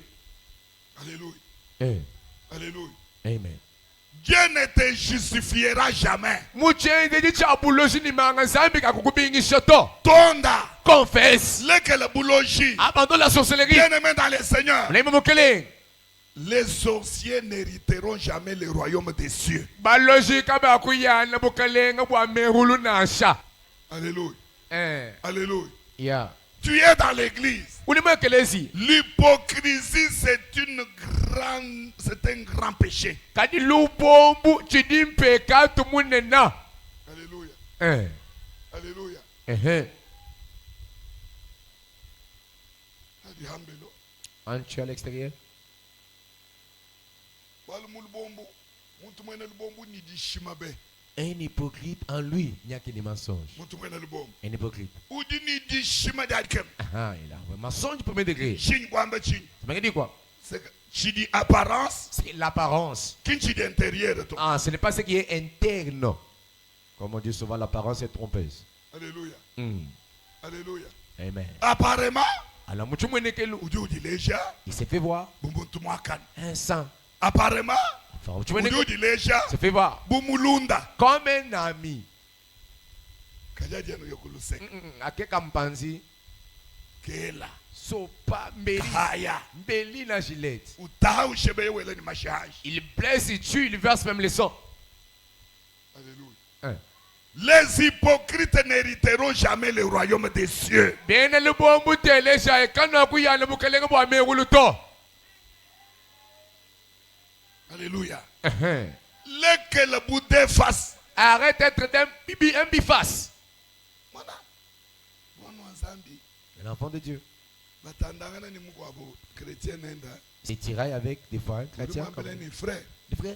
Alléluia. Eh, Alléluia. Amen. Dieu ne te justifiera jamais. Tonda. Confesse. Leke le buloji. Abandonne la sorcellerie. Bien-aimé dans le Seigneur. Les Les sorciers n'hériteront jamais le royaume des cieux. Alléluia. Alléluia. Yeah. Tu es dans l'église. L'hypocrisie. L'hypocrisie, c'est un grand péché. Alléluia. Alléluia. Tu à l'extérieur. Un hypocrite en lui, il n'y a que des mensonges. Un hypocrite. Ah, il a un mensonge du premier degré. Ça veut dire quoi? Tu dis apparence, C'est l'apparence. qui dit intérieur. Ah, ce n'est pas ce qui est interne. Comme on dit souvent, l'apparence est trompeuse. Alléluia. Alléluia. Amen. Apparemment, Alors, il s'est fait voir un sang. apparemment, Enfin, il s'est fait voir Bumulunda. comme un ami. Kajadiano yokulusek. Akeka mpanzi. Kela. Sopa mbeli. Kaya. Mbeli na gilette. Utaha ushebe wele ni mashahaj. Il blesse, il tue, il verse même le sang. Alléluia. Les hypocrites n'hériteront jamais le royaume des cieux. Bien le bon boutele ja kana kuya na bukele bo ame wuluto. Alléluia. Lequel le boudé face. Arrête d'être un biface. Voilà. Mon Zambi. L'enfant de Dieu. Batandangana ni muko abo chrétien nenda. C'est tiré avec des fois chrétiens comme des frères. Des frères.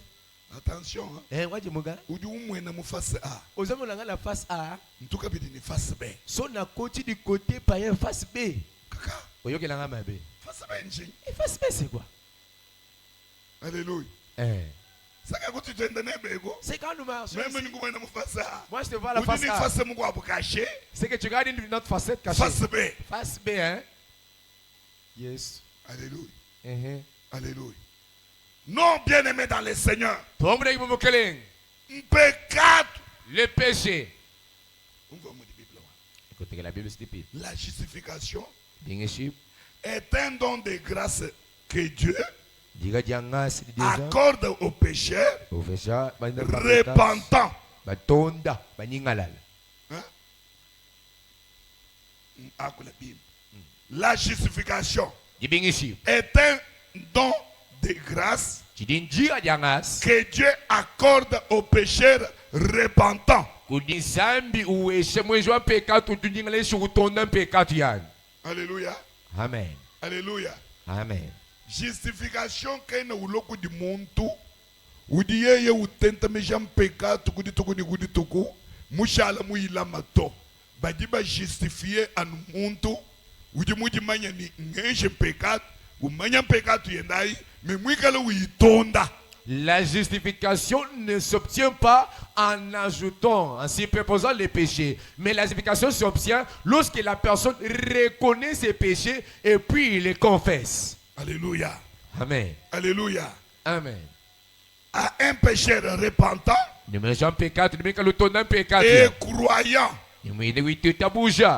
Attention. Eh moi Dimoga. Udi umwena mu face A. Ozamu langa la face A. Ntuka bidi ni face B. Son na côté du côté païen face B. Kaka. Oyoke langa mabe. Face B nji. Et face B c'est quoi? Alléluia. C'est quand nous marchons. Moi je te vois la face A. C'est que tu regardes notre facette cachée. Face B. Face B, hein? Yes. Alléluia. Alléluia. Non, bien-aimé dans le Seigneur. Pécat. Le péché. Écoutez que la Bible stipule. La justification Bien sûr. est un don de grâce que Dieu accorde accorde aux pécheurs repentants. Hein? La justification est un don de grâce que Dieu accorde aux pécheurs repentants. Alléluia. Amen. Alléluia. Amen. Justification kena uloku di muntu udi yeye utenta mejam pecado kudi tuku mushala muila mato badi ba justifier anu muntu udi mudi manya ni ngeje pecado umanya pecado yendai me mwikala uitonda. La justification ne s'obtient pas en ajoutant, en s'y proposant les péchés. Mais la justification s'obtient lorsque la personne reconnaît ses péchés et puis les confesse. Alléluia. Amen. Alléluia. Amen. À un pécheur repentant et croyant,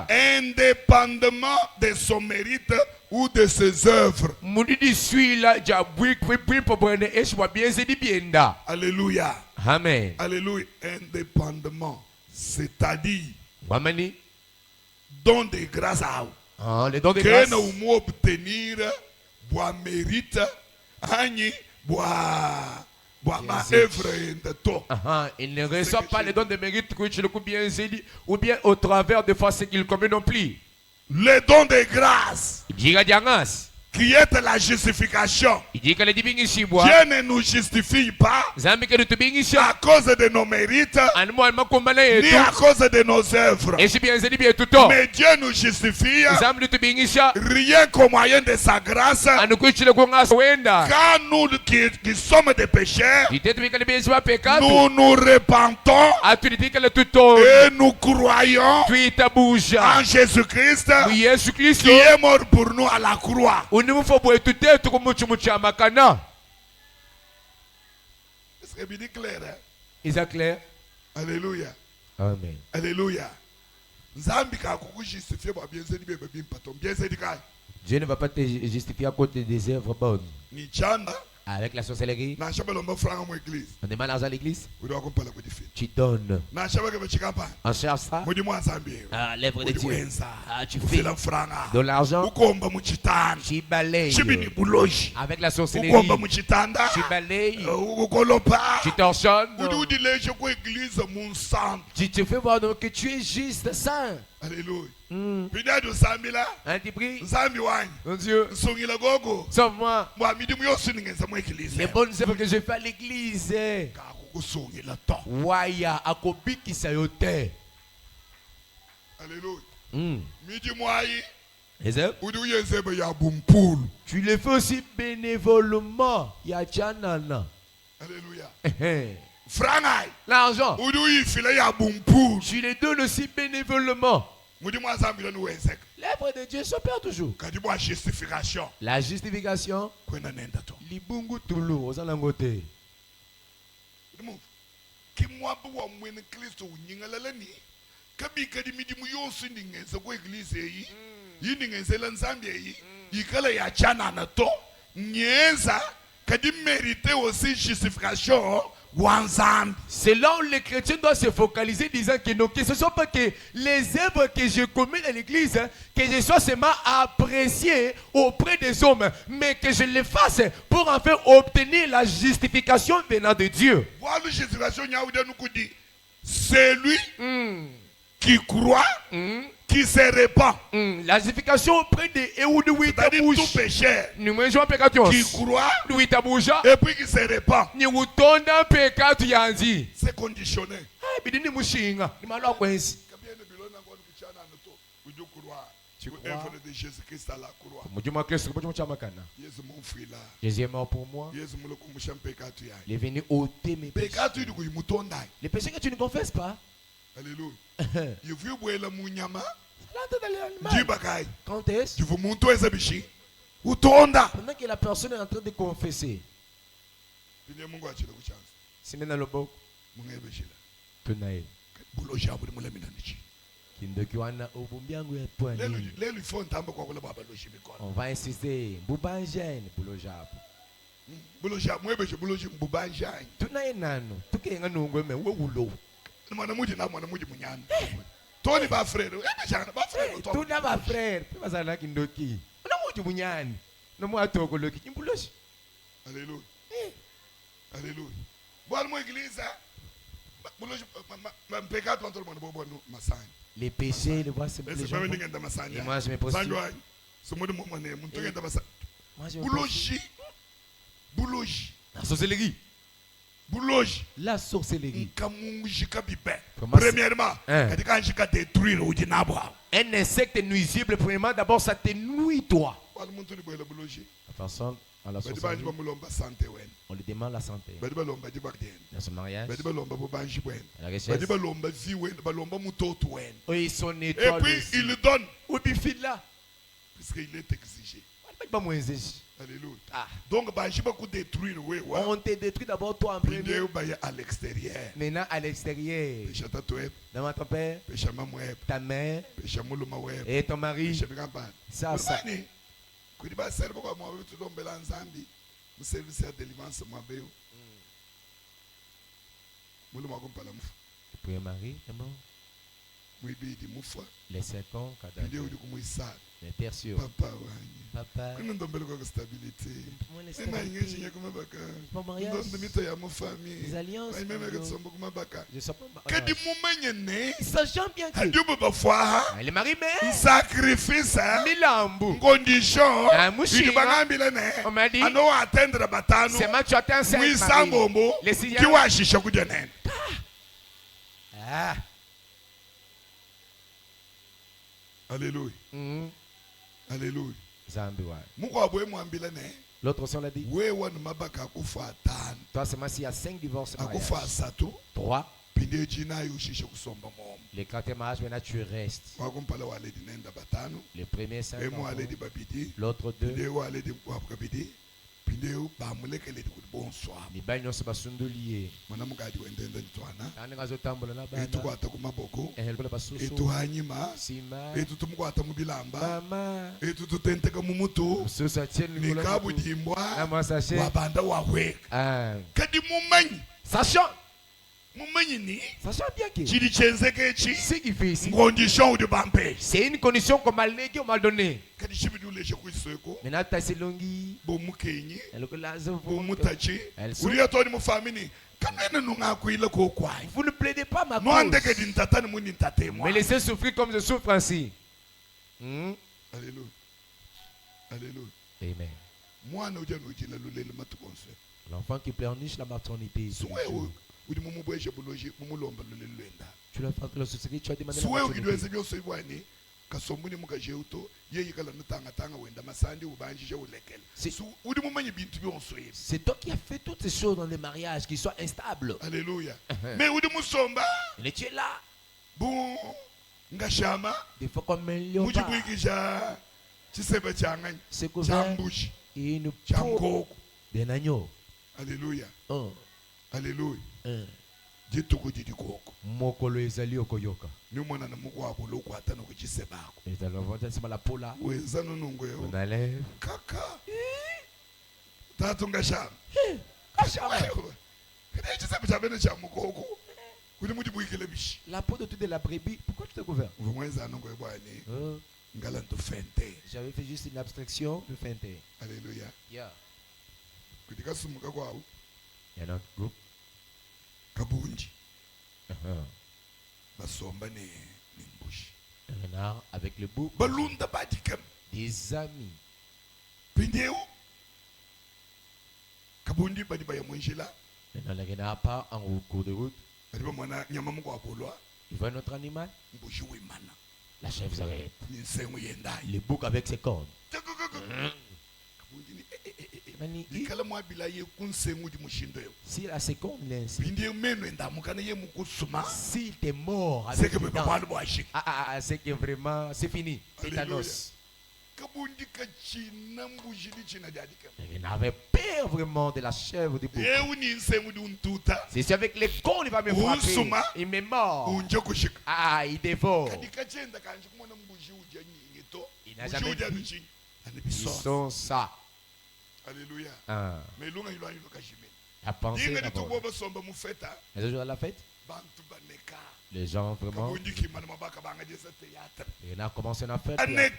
indépendamment de son mérite ou de ses œuvres. Alléluia. Amen. Alléluia. Indépendamment, c'est-à-dire don de grâce à vous. Les dons de grâce. Que nous obtenir bois mérite, bois ma œuvre de toi. Il ne reçoit pas les dons de mérite que tu le coups bien zéli ou bien au travers de fois ce qu'il commet non plus. Les dons de grâce qui est la justification. Dieu ne nous justifie pas à cause de nos mérites ni à cause de nos œuvres. Mais Dieu nous justifie rien qu'au moyen de sa grâce. Quand nous qui sommes des pécheurs, nous nous repentons et nous croyons en Jésus-Christ qui est mort pour nous à la croix. Est-ce que c'est clair? Est-ce clair? Alléluia. Amen. Alléluia. Dieu ne va pas te justifier à côté des œuvres bonnes. Avec la sorcellerie, on demande l'argent à l'église, tu donnes. On cherche ça, l'œuvre de Dieu. Tu fais de l'argent, tu balayes. Avec la sorcellerie, tu balayes, tu torchonnes. Tu te fais voir donc que tu es juste saint. Alléluia. Un petit prix. Mon Dieu. Sauve-moi. Les bonnes œuvres que je fais à l'église. Waya akobiki sayote. Alléluia. Tu le fais aussi bénévolement. Yachanana. Alléluia. L'argent, tu les donnes aussi bénévolement. L'œuvre de Dieu s'opère toujours. La justification, libungu tulu, ozalangote. kabi kadi midimu yosu ndingenze kwa eglise yi yindingenze la nzambi yi yikala ya chana na to nyenza kadi mériter aussi justification wanzambi. C'est là où les chrétiens doivent se focaliser, disant que non, que ce ne soit pas que les œuvres que je commets dans l'église, que je sois seulement apprécié auprès des hommes, mais que je les fasse pour enfin obtenir la justification venant de Dieu. Voilà la justification, c'est lui qui croit, qui se répand. La justification auprès de C'est-à-dire tout pécheur qui croit et puis qui se répand. C'est conditionné. Tu crois de Jésus-Christ à la croix. Jésus mon frère là. Jésus est mort pour moi. Il est venu ôter mes péchés. Les péchés que tu ne confesses pas. Alléluia. Quand est-ce? Pendant que la personne est en train de confesser. C'est maintenant le beau. Tunaye. On va insister. Boubanjane, Boulojab. Tunaye nano. Tukenga nungweme wewulo. Tony ba frère. Tuna ba frère. Bazala kindoki. Ona muji bunyani. No mu atokoloki kimbuloshi. Alléluia. Alléluia. Bon moi église. Les péchés, les voix se les gens. Et moi je me postule. La sorcellerie. La sorcellerie. Premièrement, un insecte nuisible, premièrement, d'abord ça te nuit toi. La personne à la sorcellerie, on lui demande la santé. Dans son mariage, la richesse. Oui, son étoile. Et puis il le donne. Puisqu'il est exigé. Alléluia. Donc, on te détruit d'abord toi en premier. À l'extérieur. Maintenant à l'extérieur. Dans ton père, ta mère et ton mari. Ça. Le premier mari est mort. Les seconds cadavres. Les pères sûrs. Papa. Papa. Mon mariage. Les alliances. Sachant bien que le mari meurt. Sacrifice. Condition. On m'a dit. C'est ma tu atteins les signes. Alléluia. Alléluia. L'autre son l'a dit. Toi seulement s'il y a 5 divorces. 3. Les 4 mariages maintenant tu restes. Le premier 5 l'autre 2. Les bagnes se sont liés. Sachant bien que ce qu'il fait ici, c'est une condition qu'on m'a léguée, on m'a donné. Maintenant, tu as ces longues. Vous ne plaidez pas ma cause. Mais laissez souffrir comme je souffre ainsi. Alléluia. Alléluia. Amen. L'enfant qui pleurniche la maternité. Tu l'as fait la société, tu as demandé la maternité. C'est toi qui as fait toutes ces choses dans les mariages qui soient instables. Alléluia. Mais où tu es là. Bon, des fois comme un léopard. C'est couvert et une peau d'un agneau. Alléluia. Oh. Alléluia. Dieu te dit du coco. Mokolo ezali okoyoka. Nous mon na moko abolo ko atano ko chisebako. Et alors on va la pola. Weza no nungo yo. On enlève. Kaka. Tatunga sham. Kashama. Kede chisebe chabene cha mukoko. Kudi mudi buikele bishi. La peau de toute la brebis, pourquoi tu t'es couvert? Vumweza nungo yo bwani. Ngalanto fente. J'avais fait juste une abstraction de feinter. Alléluia. Yeah. Kudika sumuka kwao. Il y en a un groupe. Kabunji. Basomba ne nimbushi. Un renard avec le bouc. Balunda badikam. Des amis. Pindeu. Kabundi badi baya mwenjela. Maintenant, le renard part en cours de route. Badi ba mwana nyama mko apolwa. Il voit un autre animal. Mbushi wimana. La chèvre s'arrête. Ni nsengu yendai. Le bouc avec ses cornes. Kabundi ni likala mwa bilaye kunsengu di mushindo yo. S'il a ses cornes, il est ainsi. Pindeu meno endamukana ye mukusuma. S'il est mort C'est avec que les me dents. papa bo ashik. C'est que vraiment, c'est fini. Tétanos. Kabundi kachina mbushi di china dadika. Il n'avait peur vraiment de la chèvre du bouc. Ye uni nsengu di untuta. C'est avec les cornes il va me frapper. Il m'est mort. Unje kushika. Il dévore. Kadika chenda kanji kumona mbushi uja nyito. Il n'a jamais dit. Ils Ils sont ça. Alléluia. Mais l'on a eu l'occasion. À penser Les d'abord. Les jours à la fête, les gens vraiment, il a commencé une fête. Il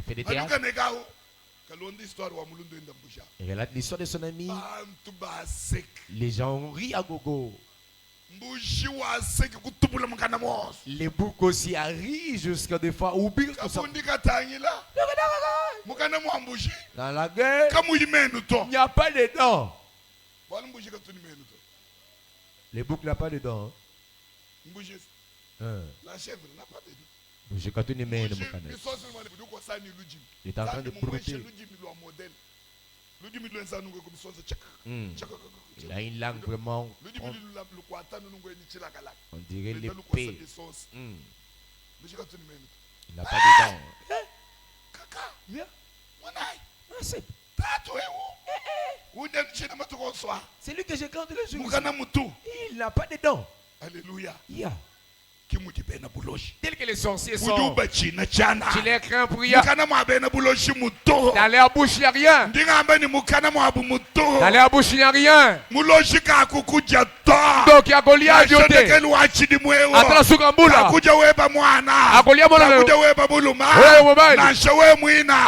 fait des théâtres. Il relate l'histoire de son ami. Les gens rient à gogo. Les boucs aussi rient jusqu'à des fois oublier tout ça. Dans la guerre, il n'y a pas de dents. Les boucs n'ont pas de dents. La chèvre n'a pas de dents. Il est en train de brouter. Il a une langue vraiment. On dirait l'épée. Il n'a pas de dents. C'est lui que j'ai quand le jour. Il n'a pas de dents. Alléluia. Yeah. Tel que les sorciers sont. Tu les crains pour rien. Dans Dans leur bouche, il n'y a rien. Dans leur bouche, il n'y a rien. Donc, il y a Goliath. Attends, Sugambula. Agolia Molana.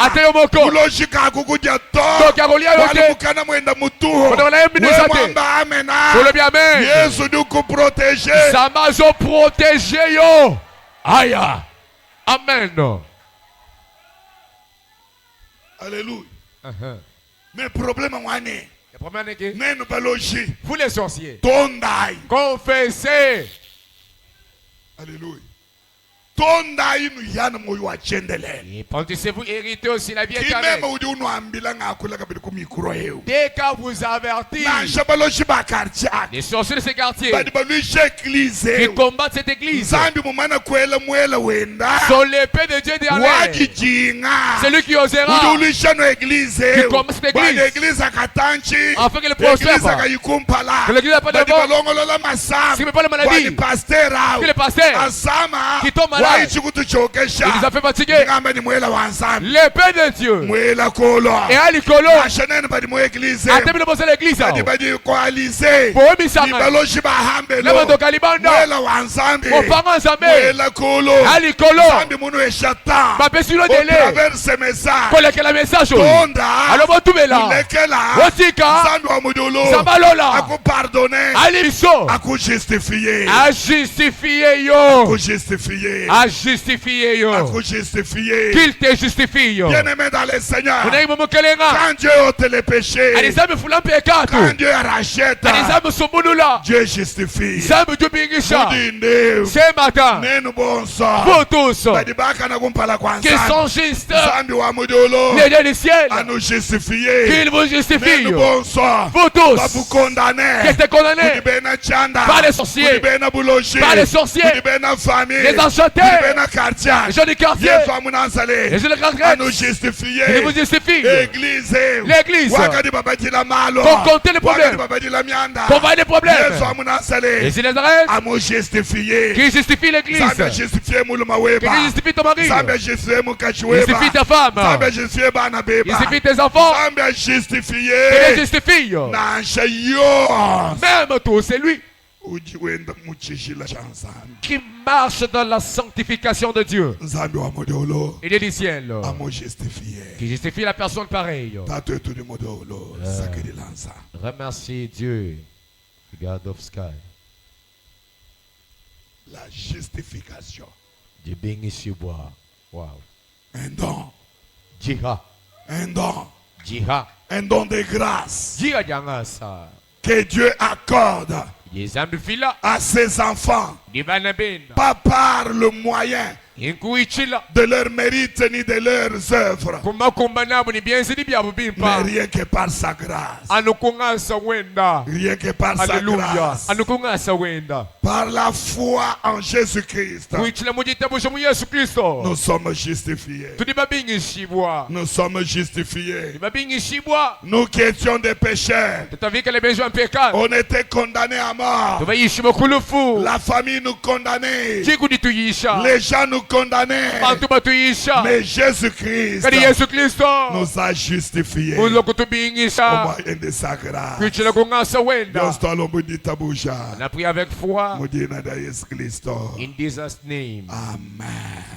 Attends, Moko. Donc, il y a Goliath. Pour le bien, amen. Samazo protégé yo. Aïe. Amen. Alléluia. Mais le problème Le problème est que mais nous balogi. vous les sorciers, Tondai. confessez. Alléluia. Tondai nous yana moyo wa chendele. Et pensez-vous hériter aussi la vie Qui éternelle. même udi unu ambila ngakula kabili ku mikro yeu. Dès qu'à vous avertir, Na shabalogi ba kartia. les sorciers de ces quartiers Badi baluisha église. qui combattent cette église Zambi mumana kwela mwela wenda. sont l'épée de Dieu derrière. Wajijinga. Celui qui osera Udi ulisha no église. qui combat cette Badi église église akatanchi. afin que le prospère Église pas. akayikumpala. Que l'église n'a pas de Badi vent. balongolola masam. Ce n'est pas le maladie. Badi pasteur. Que le pasteur Asama. qui tombe malade, Waichikutu chokesha. il nous a fait fatiguer. Ngamba ni mwela wansambi. L'épée de Dieu. Mwela kolo. Et à l'icolo, Ashanene badi mo église. à terminer de l'église. Badi coaliser. Pour eux, Bissaka. Baloshi bahambelo. Lema do Kalibanda. Mwela wansambi. Aux parents Zambé. Mwela kolo. À l'icolo. Zambi munu eshata. Babé sur le Au délai. travers ce message. Koleke la message. Tonda. Alors, bon, tout est là. Lekela. Osika. Zambi wa mudolo. Zambalola. Aku pardonner. Aliso. Aku justifier. À justifier yo. Aku justifier. À justifier yo. Aku justifier. Qu'il te justifie yo. Bien-aimé dans le Seigneur. Unayi mumukelenga. Quand Dieu ôte les péchés. Alizambe fulampe ekatu. Quand Dieu rachète. Alizambe sumunula. Dieu justifie. Zambe tubingisha. Udinde. Ce matin, Nenu bonsa. vous tous Badibaka na kumpala kwa qui sont justes, Zambi wa mudolo. les dieux du ciel, À nous justifier. qu'ils vous justifient. Nenu bonsa. Vous tous Babu condamné. qui êtes condamnés Udibena chanda. par les sorciers, Udibena buloshi. par les sorciers, Udibena famille. les enchantés, Les gens du quartier. Les gens de grande à nous grèce. justifier. Il vous justifie. Église. L'église. Pour compter les problèmes. Pour voir les problèmes. Et c'est Nazareth. à nous justifier. Qui justifie l'église. Zambe justifie mouluma weba. Qui justifie ton mari. Zambe justifie mukachi Il weba. justifie ta femme. Zambe justifie bana Il beba. justifie tes enfants. Zambe Il justifie. les justifie. Nansha yo. Même toi, c'est lui Uji wenda muchishi la chansan. qui marche dans la sanctification de Dieu. Zambe wa modolo. Il est du ciel. À nous justifier. Qui justifie la personne pareille. Tato etu di modolo. Sakedi lansa. Remercie Dieu. God of sky. La justification. Dieu bénit sur bois. Wow. Un don. Jira. Un don. Jira. Un don de grâce. Jira janga sa. Que Dieu accorde Des âmes de fila. à ses enfants. Di banabin. Pas par le moyen Inkuichila. de leur mérite ni de leurs œuvres. Kuma kumbanabu ni bien sidi bia Mais bubimpa. rien que par sa grâce. Anukungasa wenda. Rien que par sa Alléluia. grâce. Anukungasa wenda. Par la foi en Jésus-Christ. Kuichila mujitabu shomu Yesu Kristo. Nous sommes justifiés. Tudi babingi shibwa. Nous sommes justifiés. Tudi babingi shibwa. Nous qui étions des pécheurs. Tutavika les besoins pécats. On était condamnés à mort. Tuvaishi mukulufu. La famille nous condamnait. Jikudi tuyisha. Les gens nous condamnaient. Bantu batuyisha. Mais Jésus-Christ Kadi Yesu Kristo. nous a justifiés Munzo au kutubingisha. moyen de sa grâce. Kuichila kungasa wenda. Dios tolo mudita buja. On a pris avec foi. Mudina da Yesu Kristo. In Jesus' name. Amen.